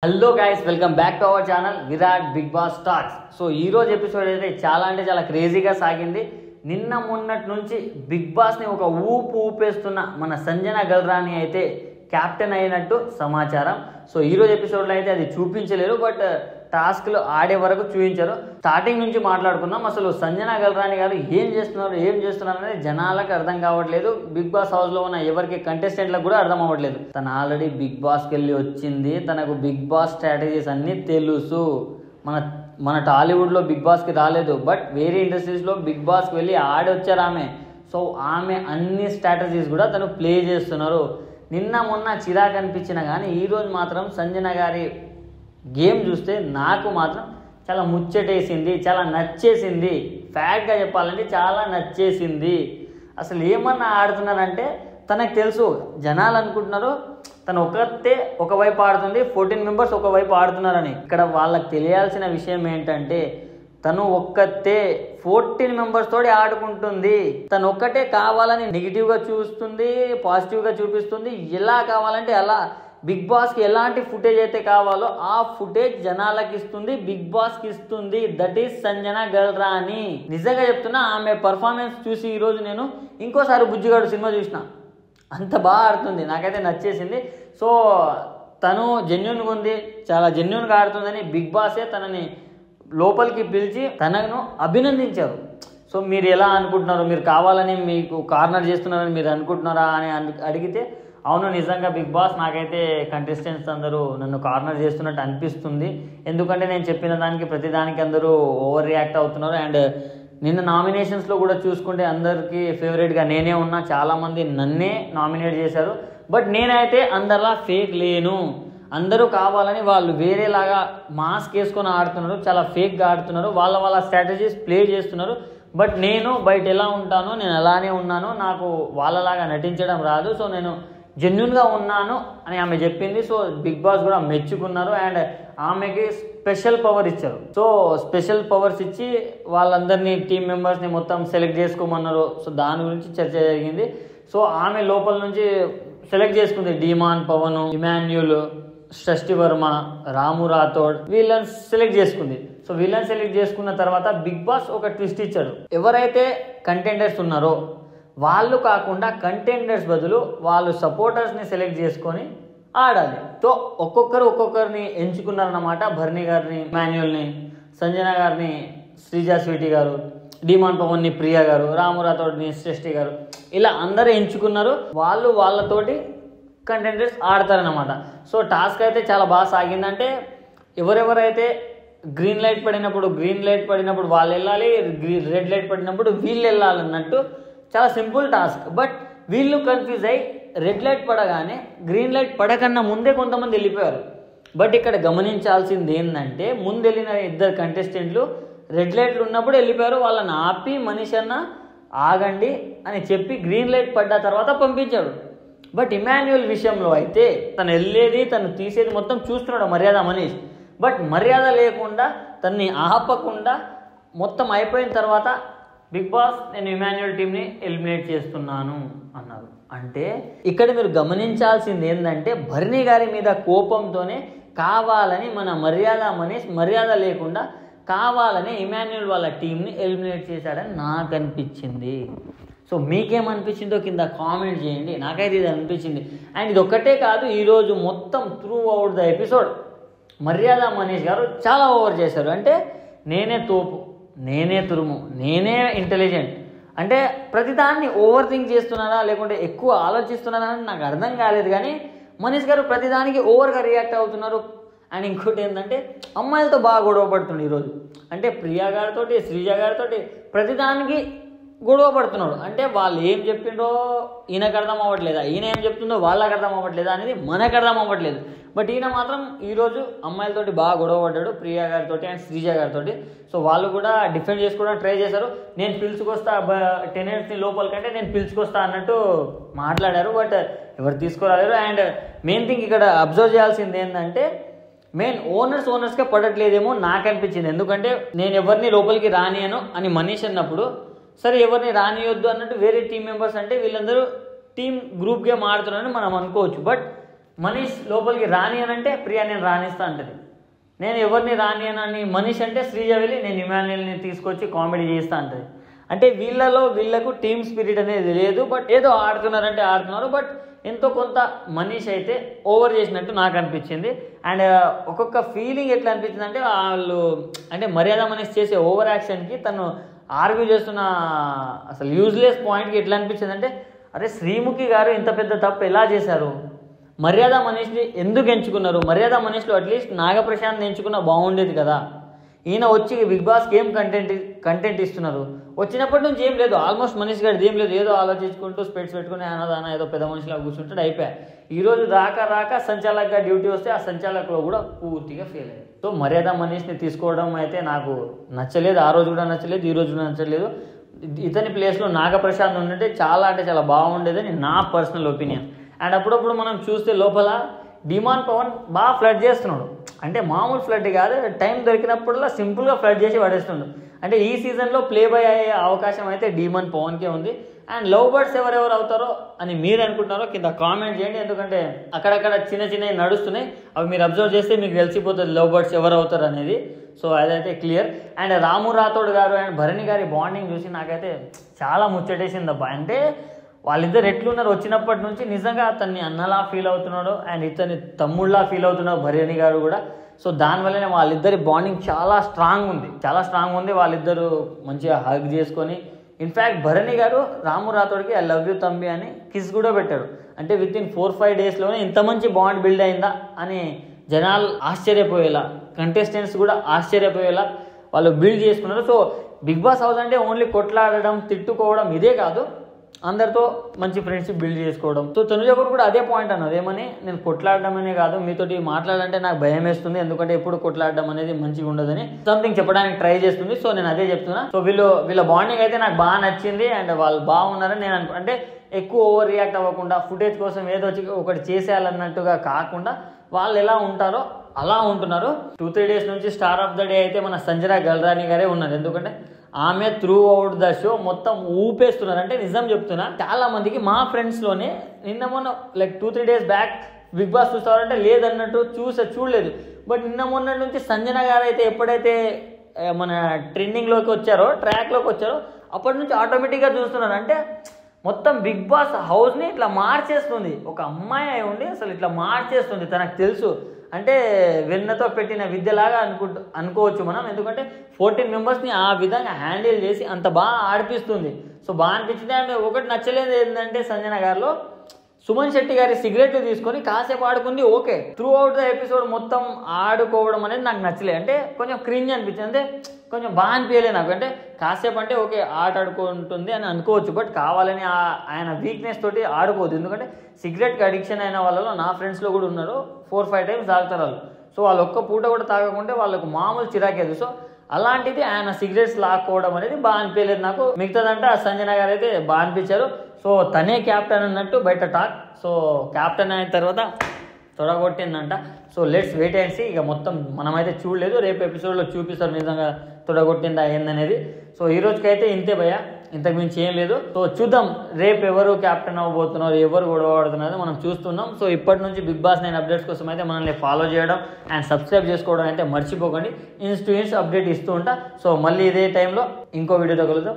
Hello guys, welcome back to our channel Virat big boss talks. So ఈ రోజు episode అయితే చాలా క్రేజీగా సాగింది. నిన్న మొన్నటి నుంచి బిగ్ బాస్ని ఒక ఊపేస్తున్న మన సంజన గల్రాని అయితే క్యాప్టెన్ అయినట్టు సమాచారం. సో ఈ రోజు ఎపిసోడ్లో అయితే అది చూపించలేరు, బట్ టాస్క్లు ఆడే వరకు చూపించారు. స్టార్టింగ్ నుంచి మాట్లాడుకుందాం. అసలు సంజన గల్రాని గారు ఏం చేస్తున్నారు అనేది జనాలకు అర్థం కావట్లేదు. బిగ్ బాస్ హౌస్లో ఉన్న ఎవరికి కంటెస్టెంట్లకు కూడా అర్థం అవ్వట్లేదు. తను ఆల్రెడీ బిగ్ బాస్కి వెళ్ళి వచ్చింది, తనకు బిగ్ బాస్ స్ట్రాటజీస్ అన్నీ తెలుసు. మన టాలీవుడ్లో బిగ్ బాస్కి రాలేదు, బట్ వేరే ఇండస్ట్రీస్లో బిగ్ బాస్కి వెళ్ళి ఆడొచ్చారు ఆమె. సో ఆమె అన్ని స్ట్రాటజీస్ కూడా తను ప్లే చేస్తున్నారు. నిన్న మొన్న చిరాకు అనిపించినా కానీ ఈరోజు మాత్రం సంజన గారి గేమ్ చూస్తే నాకు మాత్రం చాలా ముచ్చటేసింది, చాలా నచ్చేసింది. ఫ్యాక్ట్గా చెప్పాలంటే చాలా నచ్చేసింది. అసలు ఏమన్నా ఆడుతున్నారంటే తనకు తెలుసు, జనాలు అనుకుంటున్నారు తను ఒకతే ఒకవైపు ఆడుతుంది, 14 మెంబర్స్ ఒకవైపు ఆడుతున్నారని. ఇక్కడ వాళ్ళకి తెలియాల్సిన విషయం ఏంటంటే తను ఒక్కతే 14 మెంబర్స్ తోటి ఆడుకుంటుంది. తను ఒక్కటే కావాలని నెగిటివ్గా చూస్తుంది, పాజిటివ్గా చూపిస్తుంది. ఎలా కావాలంటే అలా బిగ్ బాస్కి ఎలాంటి ఫుటేజ్ అయితే కావాలో ఆ ఫుటేజ్ జనాలకి ఇస్తుంది, బిగ్ బాస్కి ఇస్తుంది. That is Sanjana Galrani. నిజంగా చెప్తున్నా, ఆమె పర్ఫార్మెన్స్ చూసి ఈరోజు నేను ఇంకోసారి బుజ్జిగాడు సినిమా చూసిన. అంత బాగా ఆడుతుంది, నాకైతే నచ్చేసింది. సో తను జెన్యూన్గా ఉంది, చాలా జెన్యూన్గా ఆడుతుందని బిగ్ బాసే తనని లోపలికి పిలిచి తనను అభినందించారు. సో మీరు ఎలా అనుకుంటున్నారు, మీరు కావాలని మీకు కార్నర్ చేస్తున్నారని మీరు అనుకుంటున్నారా అని అడిగితే, అవును నిజంగా బిగ్ బాస్ నాకైతే కంటెస్టెంట్స్ అందరూ నన్ను కార్నర్ చేస్తున్నట్టు అనిపిస్తుంది. ఎందుకంటే నేను చెప్పిన దానికి ప్రతిదానికి అందరూ ఓవర్ రియాక్ట్ అవుతున్నారు. అండ్ నిన్న నామినేషన్స్లో కూడా చూసుకుంటే అందరికీ ఫేవరెట్గా నేనే ఉన్నా, చాలామంది నన్నే నామినేట్ చేశారు. బట్ నేనైతే అందరిలా ఫేక్ లేను. అందరూ కావాలని వాళ్ళు వేరేలాగా మాస్క్ వేసుకొని ఆడుతున్నారు, చాలా ఫేక్గా ఆడుతున్నారు, వాళ్ళ స్ట్రాటజీస్ ప్లే చేస్తున్నారు. బట్ నేను బయట ఎలా ఉంటానో నేను అలానే ఉన్నాను, నాకు వాళ్ళలాగా నటించడం రాదు. సో నేను జెన్యూన్గా ఉన్నాను అని ఆమె చెప్పింది. సో బిగ్ బాస్ కూడా మెచ్చుకున్నారు అండ్ ఆమెకి స్పెషల్ పవర్ ఇచ్చారు. సో స్పెషల్ పవర్స్ ఇచ్చి వాళ్ళందరినీ టీం మెంబర్స్ని మొత్తం సెలెక్ట్ చేసుకోమన్నారు. సో దాని గురించి చర్చ జరిగింది. సో ఆమె లోపల నుంచి సెలెక్ట్ చేసుకుంది డీమాన్, పవన్, ఇమాన్యుల్, షష్ఠి వర్మ, రాము రాథోడ్, వీళ్ళని సెలెక్ట్ చేసుకుంది. సో వీళ్ళని సెలెక్ట్ చేసుకున్న తర్వాత బిగ్ బాస్ ఒక ట్విస్ట్ ఇచ్చాడు. ఎవరైతే కంటెండర్స్ ఉన్నారో వాళ్ళు కాకుండా కంటెండర్స్ బదులు వాళ్ళు సపోర్టర్స్ని సెలెక్ట్ చేసుకొని ఆడాలి. సో ఒక్కొక్కరిని ఎంచుకున్నారన్నమాట. భరణి గారిని, మాన్యుల్ని, సంజన గారిని శ్రీజా స్వీటీ గారు, డిమాన్ పవన్ని ప్రియా గారు, రాము రాథోడ్ని శ్రేష్ఠి గారు, ఇలా అందరూ ఎంచుకున్నారు. వాళ్ళతోటి కంటెండర్స్ ఆడతారనమాట. సో టాస్క్ అయితే చాలా బాగా సాగిందంటే ఎవరెవరైతే గ్రీన్ లైట్ పడినప్పుడు వాళ్ళు వెళ్ళాలి, రెడ్ లైట్ పడినప్పుడు వీళ్ళు వెళ్ళాలన్నట్టు చాలా సింపుల్ టాస్క్. బట్ వీళ్ళు కన్ఫ్యూజ్ అయ్యి రెడ్ లైట్ పడగానే గ్రీన్ లైట్ పడకన్నా ముందే కొంతమంది వెళ్ళిపోయారు. బట్ ఇక్కడ గమనించాల్సింది ఏంటంటే ముందు వెళ్ళిన 2 కంటెస్టెంట్లు రెడ్ లైట్లు ఉన్నప్పుడు వెళ్ళిపోయారు. వాళ్ళని ఆపి మనిషి అన్న ఆగండి అని చెప్పి గ్రీన్ లైట్ పడ్డ తర్వాత పంపించాడు. బట్ ఇమాన్యుయల్ విషయంలో అయితే తను వెళ్ళేది తను తీసేది మొత్తం చూస్తున్నాడు మర్యాద మనీష్. బట్ మర్యాద లేకుండా తన్ని ఆపకుండా మొత్తం అయిపోయిన తర్వాత బిగ్ బాస్ నేను ఇమాన్యుయల్ టీంని ఎలిమినేట్ చేస్తున్నాను అన్నారు. అంటే ఇక్కడ మీరు గమనించాల్సింది ఏంటంటే భరణి గారి మీద కోపంతోనే కావాలని మన మర్యాద మనీష్ మర్యాద లేకుండా కావాలని ఇమాన్యుయల్ వాళ్ళ టీంని ఎలిమినేట్ చేశాడని నాకు అనిపించింది. సో మీకేమనిపించిందో కింద కామెంట్ చేయండి. నాకైతే ఇది అనిపించింది. అండ్ ఇది ఒక్కటే కాదు, ఈరోజు మొత్తం త్రూ అవుట్ ద ఎపిసోడ్ మర్యాద మనీష్ గారు చాలా ఓవర్ చేశారు. అంటే నేనే తోపు, నేనే తురుము, నేనే ఇంటెలిజెంట్ అంటే ప్రతిదాన్ని ఓవర్ థింక్ చేస్తున్నారా లేకుంటే ఎక్కువ ఆలోచిస్తున్నారా అని నాకు అర్థం కాలేదు. కానీ మనీష్ గారు ప్రతిదానికి ఓవర్గా రియాక్ట్ అవుతున్నారు. అండ్ ఇంకోటి ఏంటంటే అమ్మాయిలతో బాగా గొడవ పడుతుంది ఈరోజు. అంటే ప్రియా గారితో, శ్రీజ గారితో ప్రతిదానికి గొడవ పడుతున్నాడు. అంటే వాళ్ళు ఏం చెప్పిండ్రో ఈయనకు అర్థం అవ్వట్లేదా, ఈయన ఏం చెప్తుందో వాళ్ళకి అర్థం అవ్వట్లేదా అనేది మనకు అర్థం అవ్వట్లేదు. బట్ ఈయన మాత్రం ఈరోజు అమ్మాయిలతోటి బాగా గొడవ పడ్డాడు, ప్రియా గారితో అండ్ శ్రీజ గారితో. సో వాళ్ళు కూడా డిఫెండ్ చేసుకోవడానికి ట్రై చేశారు. నేను పిలుచుకొస్తా టెనెంట్స్ని లోపలికంటే నేను పిలుచుకొస్తా అన్నట్టు మాట్లాడారు. బట్ ఎవరు తీసుకురాలేరు. అండ్ మెయిన్ థింగ్ ఇక్కడ అబ్జర్వ్ చేయాల్సింది ఏంటంటే మెయిన్ ఓనర్స్కే పడట్లేదేమో నాకు అనిపించింది. ఎందుకంటే నేను ఎవరిని లోపలికి రానియను అని మనీష్ అన్నప్పుడు సరే ఎవరిని రానియొద్దు అన్నట్టు వేరే టీం మెంబర్స్ అంటే వీళ్ళందరూ టీం గ్రూప్ గేమ్ ఆడుతున్నారని మనం అనుకోవచ్చు. బట్ మనీష్ లోపలికి రాని అని అంటే ప్రియా నేను రాణిస్తా అంటది. నేను ఎవరిని రాని అని మనీష్ అంటే శ్రీజ వెళ్ళి నేను ఇమాన్యుయల్ని తీసుకొచ్చి కామెడీ చేస్తా అంటది. అంటే వీళ్ళకు టీమ్ స్పిరిట్ అనేది లేదు. బట్ ఏదో ఆడుతున్నారంటే ఆడుతున్నారు. బట్ ఎంతో కొంత మనీష్ అయితే ఓవర్ చేసినట్టు నాకు అనిపించింది. అండ్ ఒక్కొక్క ఫీలింగ్ ఎట్లా అనిపించింది అంటే వాళ్ళు అంటే మర్యాద మనీష్ చేసే ఓవర్ యాక్షన్కి తను ఆర్గ్యూ చేస్తున్న అసలు యూజ్లెస్ పాయింట్కి ఎట్లా అనిపించింది అంటే అరే శ్రీముఖి గారు ఇంత పెద్ద తప్పు ఎలా చేశారు, మర్యాద మనీష్ని ఎందుకు ఎంచుకున్నారు, మర్యాద మనీష్లో అట్లీస్ట్ నాగప్రశాంత్ ఎంచుకున్నా బాగుండేది కదా. ఈయన వచ్చి బిగ్ బాస్కి ఏం కంటెంట్ ఇస్తున్నారు, వచ్చినప్పటి నుంచి ఏం లేదు, ఆల్మోస్ట్ మనీష్ గారిది ఏం లేదు, ఏదో ఆలోచించుకుంటూ స్పెట్స్ పెట్టుకుని అన్నదాన ఏదో పెద్ద మనిషిలా కూర్చుంటాడు అయిపోయా. ఈరోజు రాక సంచాలకుగా డ్యూటీ వస్తే ఆ సంచాలకులో కూడా పూర్తిగా ఫెయిల్ అయ్యాయి. సో మర్యాద మనీష్ని తీసుకోవడం అయితే నాకు నచ్చలేదు, ఆ రోజు కూడా నచ్చలేదు, ఈ రోజు కూడా నచ్చలేదు. ఇతని ప్లేస్లో నాగప్రశాంత్ ఉంటే చాలా అంటే చాలా బాగుండేదని నా పర్సనల్ ఒపీనియన్. అండ్ అప్పుడప్పుడు మనం చూస్తే లోపల డిమాండ్ పవన్ బాగా ఫ్లడ్ చేస్తున్నాడు. అంటే మామూలు ఫ్లడ్ కాదు, టైం దొరికినప్పుడల్లా సింపుల్గా ఫ్లడ్ చేసి పడేస్తున్నాడు. అంటే ఈ సీజన్లో ప్లే బాయ్ అయ్యే అవకాశం అయితే డిమాండ్ పవన్కే ఉంది. అండ్ లవ్ బర్డ్స్ ఎవరెవరు అవుతారో అని మీరు అనుకుంటున్నారో కింద కామెంట్ చేయండి. ఎందుకంటే అక్కడక్కడ చిన్నవి నడుస్తున్నాయి, అవి మీరు అబ్జర్వ్ చేస్తే మీకు తెలిసిపోతుంది లవ్ బర్డ్స్ ఎవరు అవుతారు అనేది. సో అదైతే క్లియర్. అండ్ రాము రాథోడ్ గారు అండ్ భరణి గారి బాండింగ్ చూసి నాకైతే చాలా ముచ్చటేసింది అబ్బా. అంటే వాళ్ళిద్దరు ఎట్లున్నారు వచ్చినప్పటి నుంచి నిజంగా అతన్ని అన్నలా ఫీల్ అవుతున్నాడు అండ్ ఇతన్ని తమ్ముళ్ళలా ఫీల్ అవుతున్నాడు భరణి గారు కూడా. సో దానివల్లనే వాళ్ళిద్దరి బాండింగ్ చాలా స్ట్రాంగ్ ఉంది. వాళ్ళిద్దరూ మంచిగా హగ్ చేసుకొని in fact Bharani garu Ramu రాథోడ్కి I love you తంబి అని కిస్ కూడా పెట్టాడు. అంటే వితిన్ 4-5 డేస్లోనే ఇంత మంచి బాండ్ బిల్డ్ అయిందా అని జనాలు ఆశ్చర్యపోయేలా, కంటెస్టెంట్స్ కూడా ఆశ్చర్యపోయేలా వాళ్ళు బిల్డ్ చేసుకున్నారు. సో బిగ్ బాస్ హౌస్ అంటే ఓన్లీ కొట్లాడడం తిట్టుకోవడం ఇదే కాదు, అందరితో మంచి ఫ్రెండ్షిప్ బిల్డ్ చేసుకోవడం. సో తనుజ కూడా అదే పాయింట్ అన్నది, ఏమని నేను కొట్లాడడం అనే కాదు, మీతోటి మాట్లాడాలంటే నాకు భయం వేస్తుంది, ఎందుకంటే ఎప్పుడు కొట్లాడడం అనేది మంచిగా ఉండదని సంథింగ్ చెప్పడానికి ట్రై చేస్తుంది. సో నేను అదే చెప్తున్నా. సో వీళ్ళ బాండింగ్ అయితే నాకు బాగా నచ్చింది అండ్ వాళ్ళు బాగున్నారని నేను అంటే ఎక్కువ ఓవర్ రియాక్ట్ అవ్వకుండా ఫుటేజ్ కోసం ఏదో ఒకటి చేసేయాలన్నట్టుగా కాకుండా వాళ్ళు ఎలా ఉంటారో అలా ఉంటున్నారు. 2-3 డేస్ నుంచి స్టార్ ఆఫ్ ద డే అయితే మన సంజన గల్రాని గారే ఉన్నారు. ఎందుకంటే ఆమె త్రూ అవుట్ ద షో మొత్తం ఊపేస్తున్నారు. అంటే నిజం చెప్తున్నా, చాలా మందికి మా ఫ్రెండ్స్లోనే నిన్న మొన్న like 2-3 days back Bigg Boss చూస్తారంటే లేదన్నట్టు చూడలేదు. బట్ నిన్న మొన్న నుంచి సంజన గారు అయితే ఎప్పుడైతే మన ట్రెండింగ్లోకి వచ్చారో, ట్రాక్లోకి వచ్చారో అప్పటి నుంచి ఆటోమేటిక్గా చూస్తున్నారు. అంటే మొత్తం బిగ్ బాస్ హౌస్ని ఇట్లా మార్చేస్తుంది. ఒక అమ్మాయి అయి ఉండి అసలు ఇట్లా మార్చేస్తుంది. తనకు తెలుసు అంటే వెన్నతో పెట్టిన విద్యలాగా అనుకోవచ్చు మనం. ఎందుకంటే 14 మెంబర్స్ని ఆ విధంగా హ్యాండిల్ చేసి అంత బాగా ఆడిపిస్తుంది. సో బాగా అనిపించింది. అండ్ ఒకటి నచ్చలేదు ఏంటంటే సంజన గారిలో సుమన్ శెట్టి గారి సిగరెట్లు తీసుకొని కాసేపు ఆడుకుంది okay, through out the episode మొత్తం ఆడుకోవడం అనేది నాకు నచ్చలేదు. అంటే కొంచెం క్రింజ్ అనిపించింది, అంటే కొంచెం బాగా అనిపించలేదు నాకు. అంటే కాసేపు అంటే ఓకే ఆట ఆడుకుంటుంది అని అనుకోవచ్చు, బట్ కావాలని ఆయన వీక్నెస్ తోటి ఆడుకోవద్దు. ఎందుకంటే సిగరెట్కి అడిక్షన్ అయిన వాళ్ళలో నా ఫ్రెండ్స్లో కూడా ఉన్నారు, 4-5 టైమ్స్ తాగుతారు వాళ్ళు. సో వాళ్ళు ఒక్క పూట కూడా తాగకుంటే వాళ్ళకు మామూలు చిరాకేది. సో అలాంటిది ఆయన సిగరెట్స్ లాక్కోవడం అనేది బాగా అనిపించలేదు నాకు. మిగతాదంటే ఆ సంజన గారు అయితే బాగా అనిపించారు. సో తనే క్యాప్టెన్ అన్నట్టు బయట టాక్. సో క్యాప్టెన్ అయిన తర్వాత తొడగొట్టిందంట. So let's wait and see. ఇక మొత్తం మనమైతే చూడలేదు, రేపు ఎపిసోడ్లో చూపిస్తారు నిజంగా తొడగొట్టిందా ఏందనేది. సో ఈ రోజుకైతే ఇంతే భయ్య, ఇంతకు మించి ఏం లేదు. సో చూద్దాం రేపు ఎవరు క్యాప్టెన్ అవ్వబోతున్నారు, ఎవరు గొడవ ఆడుతున్నారు మనం చూస్తున్నాం. సో ఇప్పటి నుంచి బిగ్ బాస్ 9 అప్డేట్స్ కోసం అయితే మనల్ని ఫాలో చేయడం అండ్ సబ్స్క్రైబ్ చేసుకోవడం అయితే మర్చిపోకండి. ఇన్స్ టు ఇన్స్ అప్డేట్ ఇస్తూ ఉంటా. సో మళ్ళీ ఇదే టైంలో ఇంకో వీడియోతో కలుద్దాం.